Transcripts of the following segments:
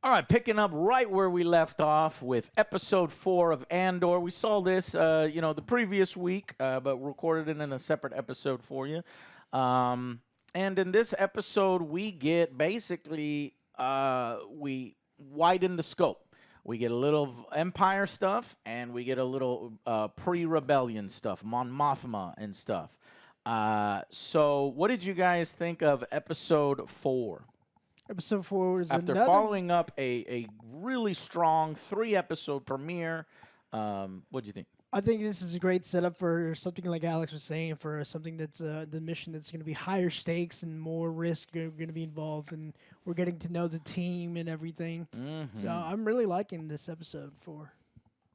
All right, picking up right where we left off with episode 4 of Andor. We saw this, the previous week, but recorded it in a separate episode for you. And in this episode, we get basically we widen the scope. We get a little Empire stuff, and we get a little pre-rebellion stuff, Mon Mothma and stuff. So, what did you guys think of episode 4? Episode 4 was After another... following up a really strong 3-episode premiere, what'd you think? I think this is a great setup for something like Alex was saying, for something that's the mission that's going to be higher stakes and more risk going to be involved, and we're getting to know the team and everything. Mm-hmm. So I'm really liking this episode 4.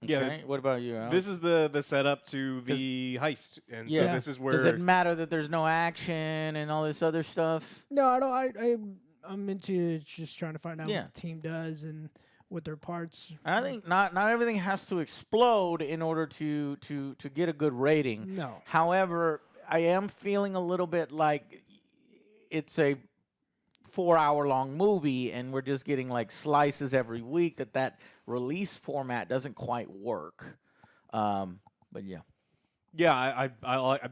Okay. Yeah. What about you, Alex? This is the setup to the heist, and so this is where. Does it matter that there's no action and all this other stuff? No, I don't. I'm into just trying to find out what the team does and what their parts. I think not everything has to explode in order to get a good rating. No. However, I am feeling a little bit like it's a 4-hour-long movie, and we're just getting like slices every week. That release format doesn't quite work. But yeah. Yeah, I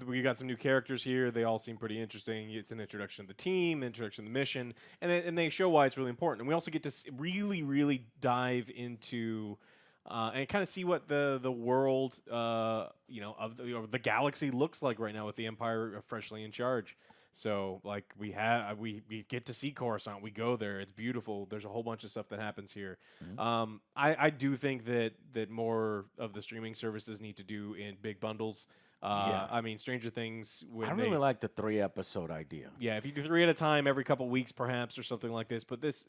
we got some new characters here. They all seem pretty interesting. It's an introduction to the team, introduction to the mission, and they show why it's really important. And we also get to really dive into and kind of see what the world of the galaxy looks like right now with the Empire freshly in charge. So like we get to see Coruscant. We go there. It's beautiful. There's a whole bunch of stuff that happens here. Mm-hmm. I do think that more of the streaming services need to do in big bundles. I mean, Stranger Things. I really like the 3-episode idea. Yeah, if you do 3 at a time every couple weeks, perhaps, or something like this. But this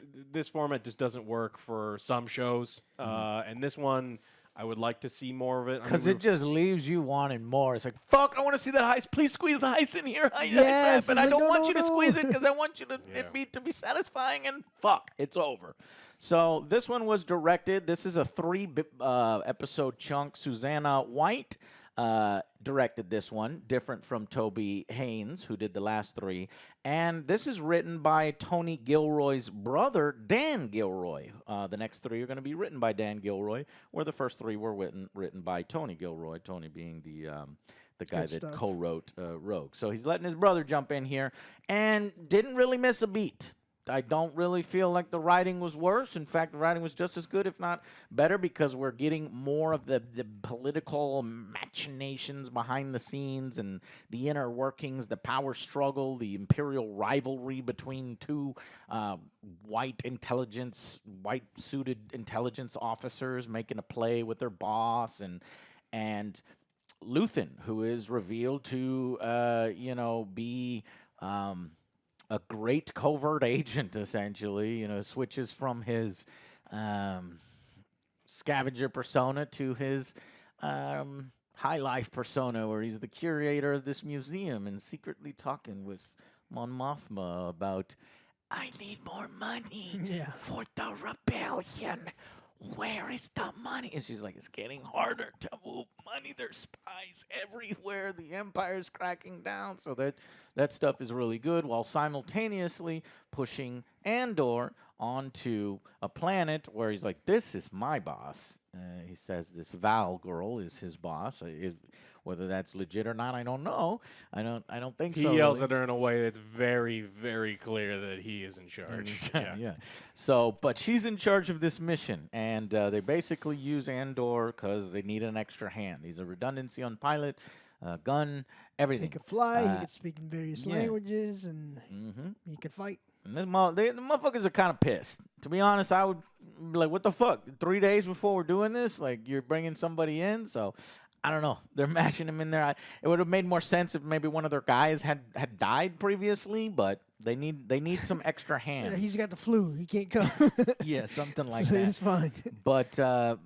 format just doesn't work for some shows. And this one, I would like to see more of it. Because it just leaves you wanting more. It's like, fuck, I want to see that heist. Please squeeze the heist in here. Yes, but I like, don't no, want no, you to no. squeeze it because I want you to it to be satisfying. And fuck, it's over. So this one was directed. This is a 3-episode chunk. Susanna White directed this one, different from Toby Haynes, who did the last 3. And this is written by Tony Gilroy's brother, Dan Gilroy. The next 3 are going to be written by Dan Gilroy, where the first 3 were written by Tony Gilroy, Tony being the guy that co-wrote Rogue. So he's letting his brother jump in here, and didn't really miss a beat. I don't really feel like the writing was worse. In fact, the writing was just as good, if not better, because we're getting more of the political machinations behind the scenes and the inner workings, the power struggle, the imperial rivalry between 2 white-suited intelligence officers making a play with their boss, and Luthen, who is revealed to, be... a great covert agent, essentially, switches from his scavenger persona to his high life persona, where he's the curator of this museum and secretly talking with Mon Mothma about, I need more money for the rebellion. Where is the money? And she's like, it's getting harder to move money. There's spies everywhere. The Empire's cracking down. So that stuff is really good, while simultaneously pushing Andor onto a planet where he's like, this is my boss. He says this Val girl is his boss. Whether that's legit or not, I don't know. I don't think so. He yells at her in a way that's very, very clear that he is in charge. Yeah. So, but she's in charge of this mission, and they basically use Andor because they need an extra hand. He's a redundancy on pilot, gun, everything. He could fly. He could speak in various languages, and he could fight. And the motherfuckers are kind of pissed. To be honest, I would be like, what the fuck? 3 days before we're doing this? Like, you're bringing somebody in? So, I don't know. They're mashing him in there. It would have made more sense if maybe one of their guys had died previously, but they need some extra hands. Yeah, he's got the flu. He can't come. Yeah, something like so that. It's fine. But no,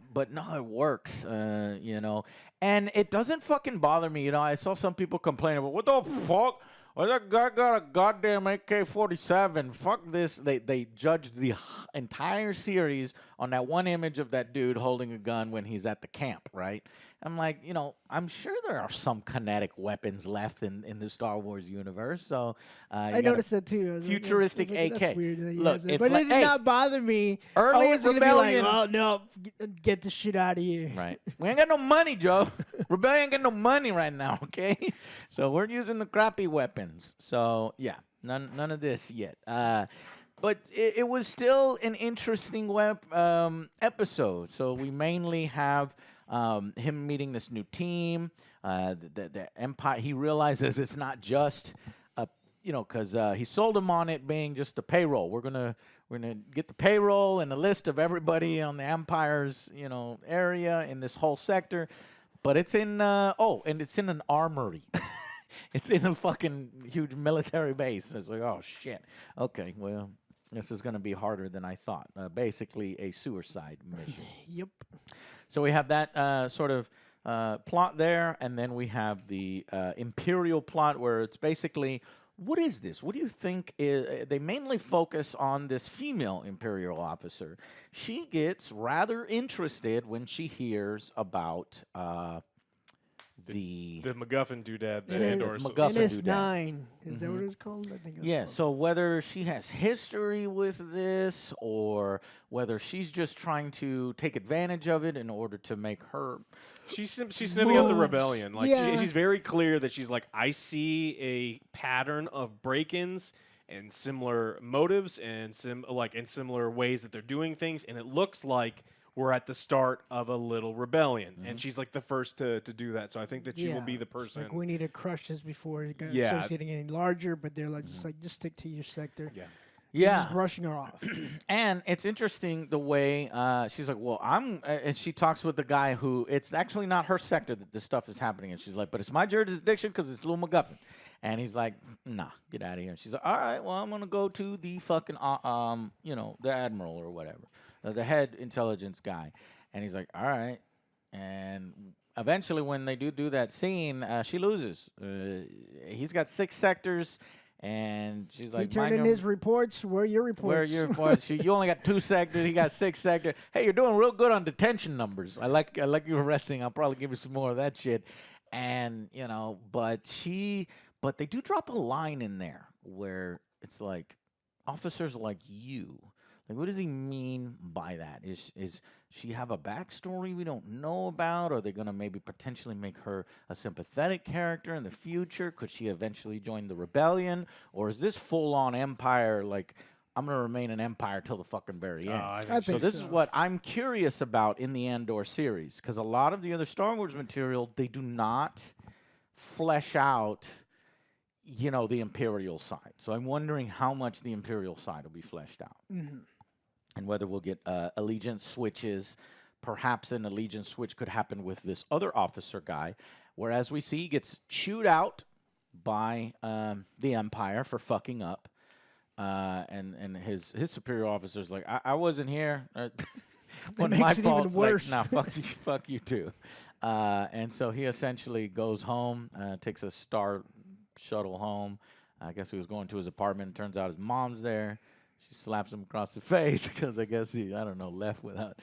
it works, And it doesn't fucking bother me, I saw some people complaining about, what the fuck? Well, that guy got a goddamn AK-47. Fuck this. They judged the entire series on that one image of that dude holding a gun when he's at the camp, right? I'm like, I'm sure there are some kinetic weapons left in the Star Wars universe. So I noticed that too. I was futuristic like, AK. That's weird that he Look, has it. it's But like, it did not bother me. early I was gonna be rebellion. like, oh no, get the shit out of here. Right. We ain't got no money, Joe. Rebellion ain't got no money right now, okay? So we're using the crappy weapons. So yeah, none of this yet. But it was still an interesting episode. So we mainly have him meeting this new team. The Empire. He realizes it's not just because he sold him on it being just the payroll. We're gonna get the payroll and a list of everybody on the Empire's area in this whole sector. But it's in and it's in an armory. It's in a fucking huge military base. It's like, oh shit. Okay, well, this is going to be harder than I thought. Basically, a suicide mission. Yep. So we have that sort of plot there, and then we have the Imperial plot where it's basically, what is this? What do you think they mainly focus on this female Imperial officer. She gets rather interested when she hears about the MacGuffin doodad that It is- Andor. MacGuffin NS9. Is that what it was called? I think it was yeah, called. so whether she has history with this or whether she's just trying to take advantage of it in order to make her She's sniffing out the rebellion. Like Yeah. she's very clear that she's like, I see a pattern of break-ins and similar motives and similar ways that they're doing things, and it looks like we're at the start of a little rebellion, and she's like the first to do that. So I think that she will be the It's person. like we need to crush this before it Yeah. starts getting any larger. But they're like, just stick to your sector. Yeah. They're yeah. just brushing her off. And it's interesting the way she's like, well, and she talks with the guy who it's actually not her sector that this stuff is happening, and she's like, but it's my jurisdiction because it's little MacGuffin. And he's like, nah, get out of here. And she's like, all right, well, I'm gonna go to the fucking the admiral or whatever, the head intelligence guy. And he's like, all right. And eventually, when they do that scene, she loses. He's got 6 sectors. And she's like, He turned "Mind in your- his reports. Where are your reports? where are your reports? You only got 2 sectors. He got 6 sectors. Hey, you're doing real good on detention numbers. I like you arresting. I'll probably give you some more of that shit. And but they do drop a line in there where it's like, officers like you. Like, what does he mean by that? Is she have a backstory we don't know about? Are they going to maybe potentially make her a sympathetic character in the future? Could she eventually join the rebellion? Or is this full-on Empire, like, I'm going to remain an Empire till the fucking very end? I I think So think this so. is what I'm curious about in the Andor series, because a lot of the other Star Wars material, they do not flesh out the Imperial side. So I'm wondering how much the Imperial side will be fleshed out. And whether we'll get allegiance switches. Perhaps an allegiance switch could happen with this other officer guy, whereas we see he gets chewed out by the Empire for fucking up. And his superior officer's like, I wasn't here. Wasn't my makes it fault. even It's like, worse. nah, fuck you too. And so he essentially goes home, takes a Star Shuttle home. I guess he was going to his apartment. Turns out his mom's there. She slaps him across the face because I guess he, left without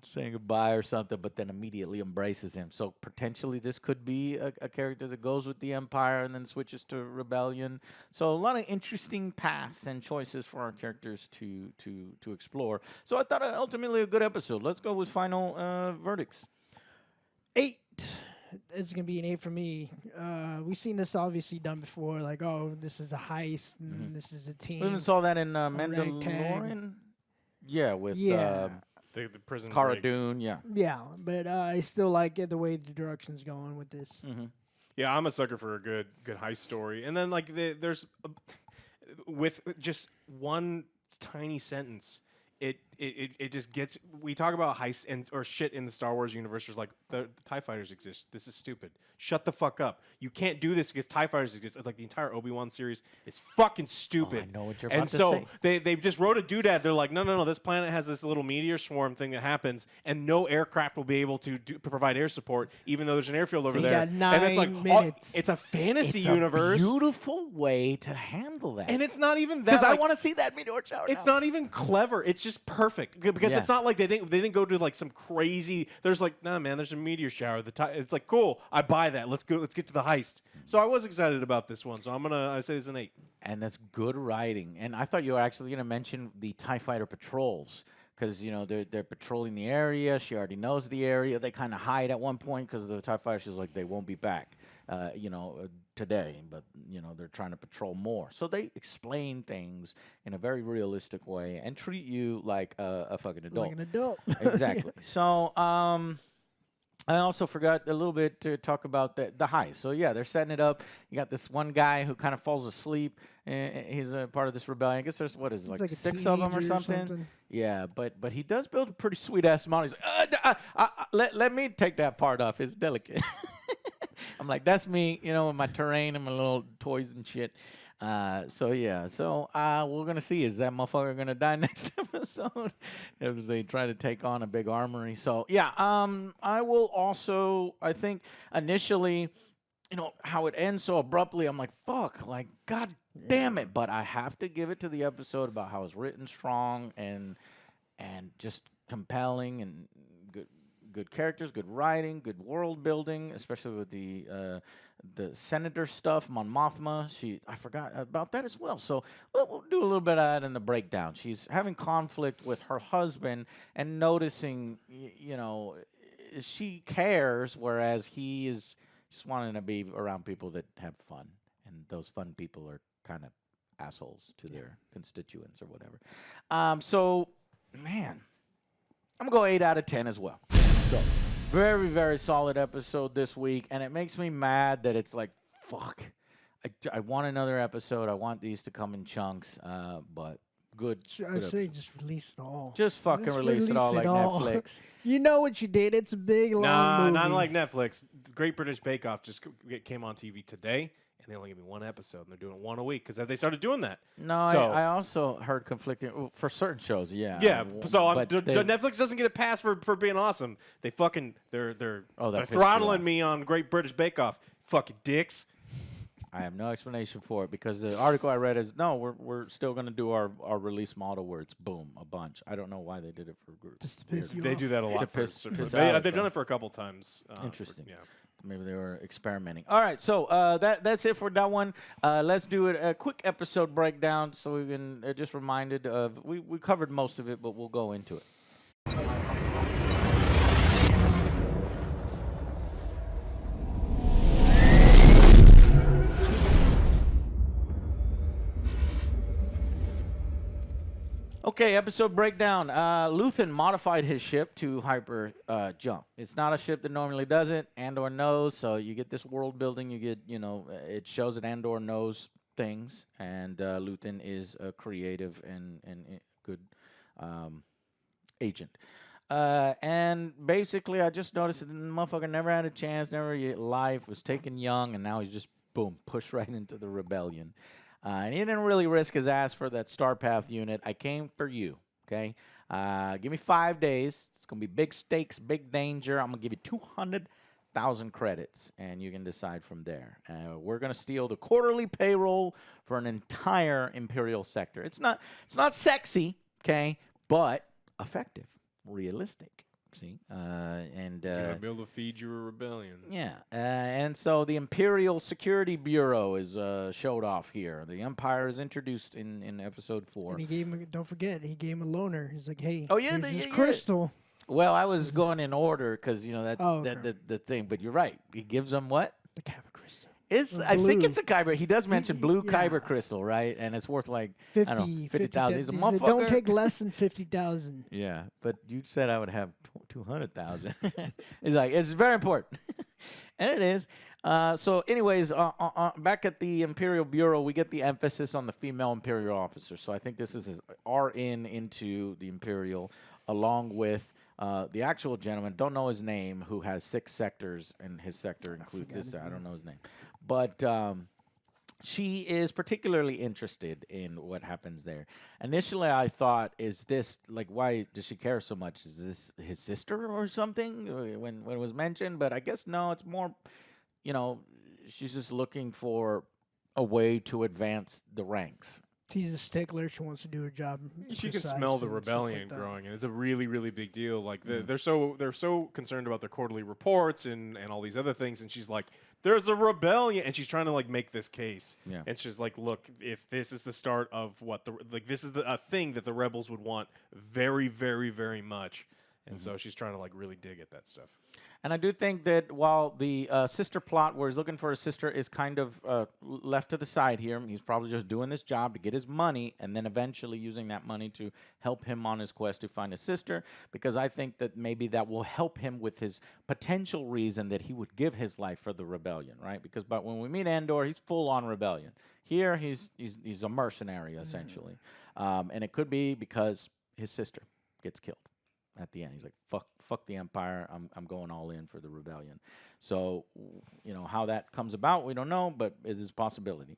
saying goodbye or something, but then immediately embraces him. So potentially this could be a character that goes with the Empire and then switches to Rebellion. So a lot of interesting paths and choices for our characters to explore. So I thought ultimately a good episode. Let's go with final verdicts. 8. It's gonna be an 8 for me. We've seen this obviously done before. Like, oh, this is a heist and this is a team. We even saw that in ragtag. Mandalorian. Yeah, with Yeah. the prison Cara break. Dune. Yeah. Yeah, but I still like it the way the direction's going with this. Yeah, I'm a sucker for a good heist story. And then like there's with just one tiny sentence, it just gets. We talk about heists or shit in the Star Wars universe. There's like the TIE fighters exist. This is stupid. Shut the fuck up. You can't do this because TIE fighters exist. Like the entire Obi-Wan series is fucking stupid. I know what you're and about to so say. they just wrote a doodad. They're like, no. This planet has this little meteor swarm thing that happens, and no aircraft will be able to provide air support, even though there's an airfield over you there. got and it's like 9 minutes. it's a fantasy It's universe, a beautiful way to handle that. and it's not even that. because I like, want to see that meteor shower. it's now. not even clever. It's just perfect. perfect because Yeah. it's not like they didn't go to like some crazy. There's like, nah, man, there's a meteor shower. It's like cool. I buy that. Let's go. Let's get to the heist. So I was excited about this one. So I say it's an 8. And that's good writing. And I thought you were actually going to mention the TIE fighter patrols because they're patrolling the area. She already knows the area. They kind of hide at one point because the TIE fighter. She's like, they won't be back, today. But they're trying to patrol more. So they explain things in a very realistic way and treat you like a fucking adult. Like an adult. Exactly. So I also forgot a little bit to talk about the heist. So yeah, they're setting it up. You got this one guy who kind of falls asleep. He's a part of this rebellion. I guess there's like It's like a 6 of them or teenager something. Yeah, but he does build a pretty sweet ass model. He's like, let me take that part off. It's delicate. I'm like, that's me, with my terrain and my little toys and shit. So we're gonna see, is that motherfucker gonna die next episode if they try to take on a big armory? So yeah, I will also, I think initially, how it ends so abruptly, I'm like, fuck, like, god damn it. But I have to give it to the episode about how it's written strong and just compelling and good characters, good writing, good world building, especially with the senator stuff, Mon Mothma. I forgot about that as well. So we'll do a little bit of that in the breakdown. She's having conflict with her husband and noticing, she cares, whereas he is just wanting to be around people that have fun, and those fun people are kind of assholes to their constituents or whatever. So, man, I'm gonna go 8 out of 10 as well. So, very, very solid episode this week, and it makes me mad that it's like, fuck. I want another episode. I want these to come in chunks, but good. I'd say just release it all. Just fucking release it all like Netflix. You know what you did. It's a big, long movie. Not like Netflix. Great British Bake Off just came on TV today. And they only give me one episode, and they're doing it one a week because they started doing that. No, so, I also heard conflicting for certain shows. Yeah, yeah. So Netflix doesn't get a pass for being awesome. They're throttling me on Great British Bake Off. Fucking dicks. I have no explanation for it because the article I read is no, we're still going to do our release model where it's boom a bunch. I don't know why they did it for groups. Just to piss you They off. do that a lot. They've done it for a couple times. Interesting. Yeah. Maybe they were experimenting. All right, so that's it for that one. Let's do a quick episode breakdown so we can just reminded of we covered most of it, but we'll go into it. Okay, episode breakdown. Luthen modified his ship to hyper jump. It's not a ship that normally does it. Andor knows, so you get this world building. You get, it shows that Andor knows things, and Luthen is a creative and good agent. And basically, I just noticed that the motherfucker never had a chance, never life, was taken young, and now he's just, boom, pushed right into the rebellion. And he didn't really risk his ass for that Star Path unit. I came for you, okay? Give me 5 days. It's going to be big stakes, big danger. I'm going to give you 200,000 credits, and you can decide from there. We're going to steal the quarterly payroll for an entire Imperial sector. It's not sexy, okay, but effective, realistic. See, and gotta be able to feed your rebellion. Yeah, and so the Imperial Security Bureau is showed off here. The Empire is introduced in episode 4. And he gave him. Don't forget, he gave him a loaner. He's like, "Hey, oh yeah, here's this crystal." Well, I was going in order because that's okay. the thing. But you're right. He gives them what? The Kyber crystal. I think it's a Kyber. He does mention blue yeah. Kyber crystal, right? And it's worth like 50,000. He's a he motherfucker. said, don't take less than 50,000. Yeah, but you said I would have 200,000. He's like, it's very important, and it is. So, anyways, back at the Imperial Bureau, we get the emphasis on the female Imperial officer. So I think this is our into the Imperial, along with the actual gentleman. Don't know his name, who has 6 sectors, and his sector includes this. I don't know his name. But she is particularly interested in what happens there. Initially, I thought, is this, like, why does she care so much? Is this his sister or something when it was mentioned? But I guess no, it's more, she's just looking for a way to advance the ranks. She's a stickler. She wants to do her job. She can precise smell the and stuff rebellion like that. growing, and it's a really, really big deal. Like they're so concerned about their quarterly reports and all these other things, and she's like, "There's a rebellion," and she's trying to like make this case. Yeah. And she's like, "Look, if this is the start of what this is a thing that the rebels would want very, very, very much," and so she's trying to like really dig at that stuff. And I do think that while the sister plot where he's looking for his sister is kind of left to the side here, he's probably just doing this job to get his money and then eventually using that money to help him on his quest to find his sister, because I think that maybe that will help him with his potential reason that he would give his life for the rebellion, right? Because but when we meet Andor, he's full on rebellion. Here, he's a mercenary, essentially. And it could be because his sister gets killed at the end. He's like, fuck the Empire. I'm going all in for the rebellion. So, how that comes about, we don't know, but it is a possibility.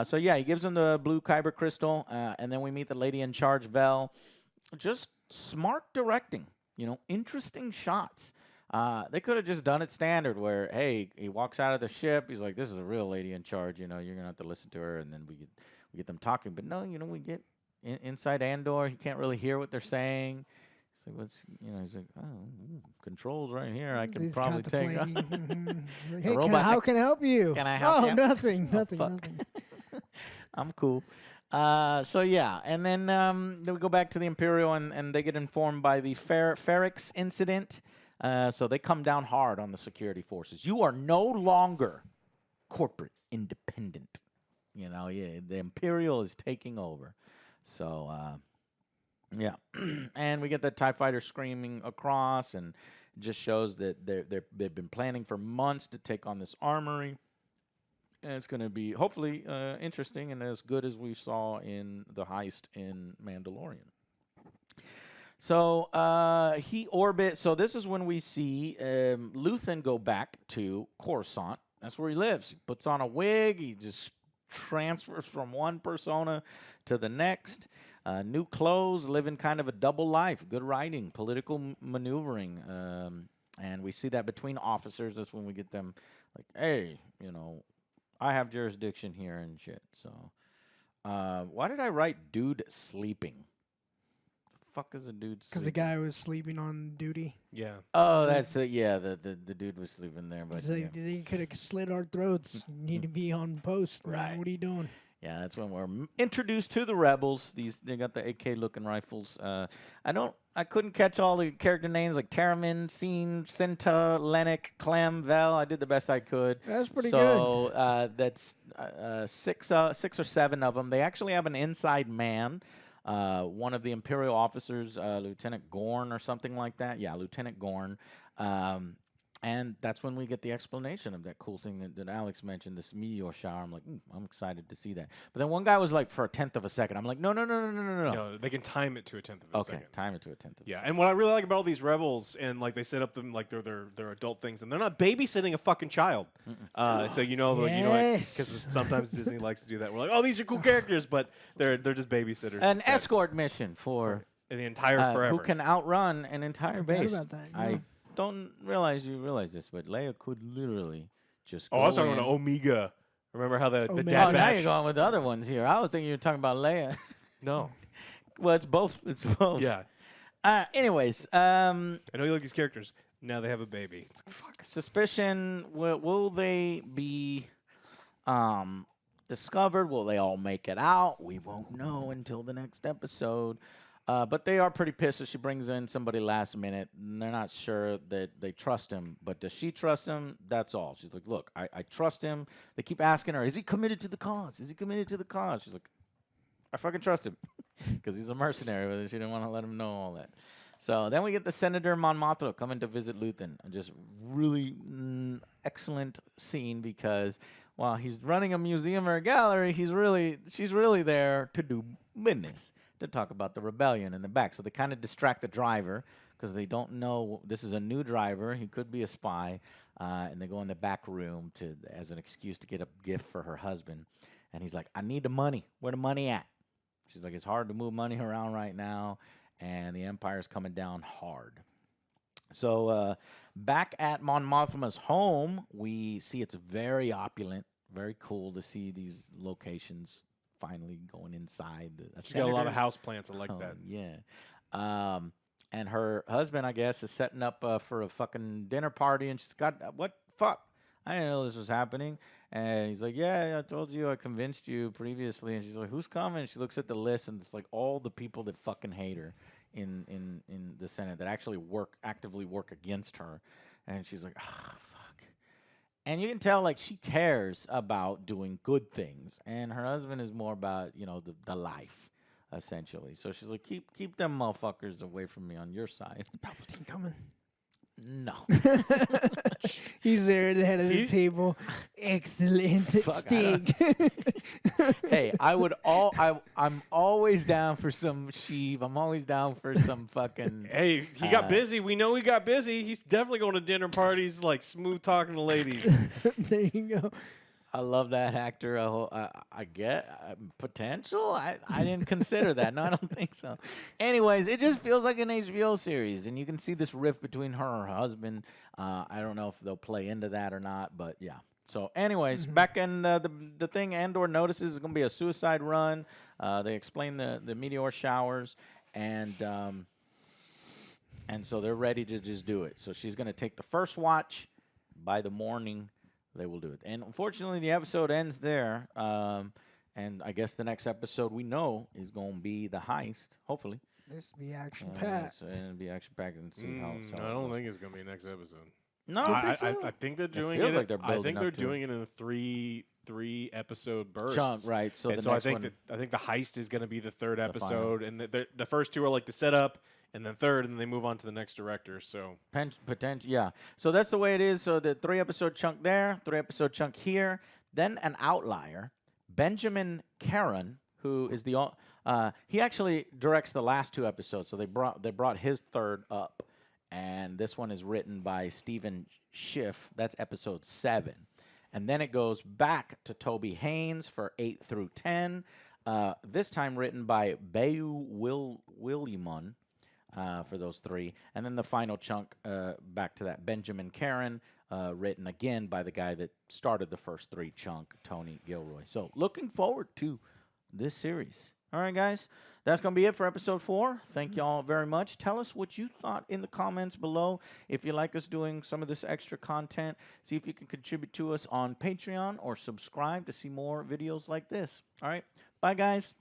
So, yeah, he gives him the blue kyber crystal, and then we meet the lady in charge, Vel. Just smart directing, interesting shots. They could have just done it standard where, hey, he walks out of the ship. He's like, this is a real lady in charge. You're going to have to listen to her, and then we get them talking. But no, we get inside Andor. He can't really hear what they're saying. So he's like, controls right here. I can He's probably take. contemplating. Like, hey, robot how can I help you? Can I help you? Nothing, Oh, nothing, fuck. nothing. I'm cool. So yeah, and then we go back to the Imperial, and they get informed by the Ferrix incident. So they come down hard on the security forces. You are no longer corporate independent. The Imperial is taking over. So. Yeah, and we get the TIE fighter screaming across, and it just shows that they've been planning for months to take on this armory, and it's going to be hopefully interesting and as good as we saw in the heist in Mandalorian. So he orbits. So this is when we see Luthen go back to Coruscant. That's where he lives. He puts on a wig. He just transfers from one persona to the next. New clothes, living kind of a double life. Good writing, political maneuvering. And we see that between officers. That's when we get them like, hey, I have jurisdiction here and shit. So why did I write dude sleeping? The fuck is a dude sleeping? Because the guy was sleeping on duty. Yeah. Oh, that's it. Yeah, the dude was sleeping there. But He's like, they could have slit our throats. You need to be on post. Man. Right. What are you doing? Yeah, that's when we're introduced to the rebels. They got the AK looking rifles. I couldn't catch all the character names like Taramin, Scene, Cinta, Lennox, Clem, Vel. I did the best I could. That's pretty good. So that's six or seven of them. They actually have an inside man. One of the Imperial officers, Lieutenant Gorn or something like that. Yeah, Lieutenant Gorn. And that's when we get the explanation of that cool thing that Alex mentioned, this meteor shower. I'm like, I'm excited to see that. But then one guy was like, for a tenth of a second. I'm like, no. No, they can time it to a tenth of a second. Okay, time it to a tenth of a Yeah, second. and what I really like about all these rebels, and like they set up them like they're adult things, and they're not babysitting a fucking child. So Yes. because sometimes Disney likes to do that. We're like, oh, these are cool characters, but they're just babysitters. An instead. escort mission for the entire forever. who can outrun an entire Forgot base. about that, I yeah. don't realize you realize this, but Leia could literally just go I was talking in. about Omega. Remember how the Omega. Dad Oh, now Batch? you're going with the other ones here. I was thinking you were talking about Leia. No. Well, it's both. It's both. Yeah. Anyways, I know you like these characters. Now they have a baby. It's like, fuck. suspicion. Will they be discovered? Will they all make it out? We won't know until the next episode. But they are pretty pissed that she brings in somebody last minute. And they're not sure that they trust him. But does she trust him? That's all. She's like, look, I trust him. They keep asking her, is he committed to the cause? Is he committed to the cause? She's like, I fucking trust him. Because he's a mercenary. But she didn't want to let him know all that. So then we get the Senator Mon Mothma coming to visit Luthen. Just really excellent scene because while he's running a museum or a gallery, she's really there to do business, to talk about the rebellion in the back. So they kind of distract the driver because they don't know this is a new driver. He could be a spy. And they go in the back room as an excuse to get a gift for her husband. And he's like, I need the money. Where the money at? She's like, it's hard to move money around right now. And the Empire's coming down hard. So back at Mon Mothma's home, we see it's very opulent. Very cool to see these locations finally going inside. She's got a lot of house plants. I like that. Yeah. And her husband, I guess, is setting up for a fucking dinner party, and she's got what fuck? I didn't know this was happening. And he's like, yeah, I told you, I convinced you previously. And she's like, who's coming? And she looks at the list, and it's like all the people that fucking hate her in the Senate that actually actively work against her. And she's like, ah, fuck. And you can tell, like, she cares about doing good things, and her husband is more about, you know, the life, essentially. So she's like, keep them motherfuckers away from me on your side. Palpatine coming. No. He's there at the head of the table. Excellent sting. Hey, I'm always down for some Sheev. I'm always down for some fucking. Hey, he got busy. We know he got busy. He's definitely going to dinner parties, like smooth talking to ladies. There you go. I love that actor. I get potential. I didn't consider that. No, I don't think so. Anyways, it just feels like an HBO series, and you can see this rift between her and her husband. I don't know if they'll play into that or not, but yeah. So, anyways, back in the thing, Andor notices it's going to be a suicide run. They explain the meteor showers, and so they're ready to just do it. So she's going to take the first watch. By the morning, they will do it. And unfortunately, the episode ends there. And I guess the next episode we know is going to be the heist, hopefully. This will be action-packed. So it'll be action-packed and see how. I don't think it's going to be next episode. No, I think they're doing feels like they're I building think up they're to doing it in a three episode bursts. Chunk, right? So and the so next I one, think the heist is going to be the third episode, final. and the first two are like the setup, and then third, and then they move on to the next director. So potential, yeah. So that's the way it is. So the 3-episode chunk there, 3-episode chunk here, then an outlier, Benjamin Caron, who is he actually directs the last 2 episodes. So they brought his third up, and this one is written by Stephen Schiff. That's episode 7. And then it goes back to Toby Haynes for 8 through 10. This time written by Bayu Willimon for those 3. And then the final chunk back to that Benjamin Caron, written again by the guy that started the first 3 chunk, Tony Gilroy. So looking forward to this series. All right, guys. That's going to be it for episode 4. Thank y'all very much. Tell us what you thought in the comments below. If you like us doing some of this extra content, see if you can contribute to us on Patreon or subscribe to see more videos like this. All right. Bye, guys.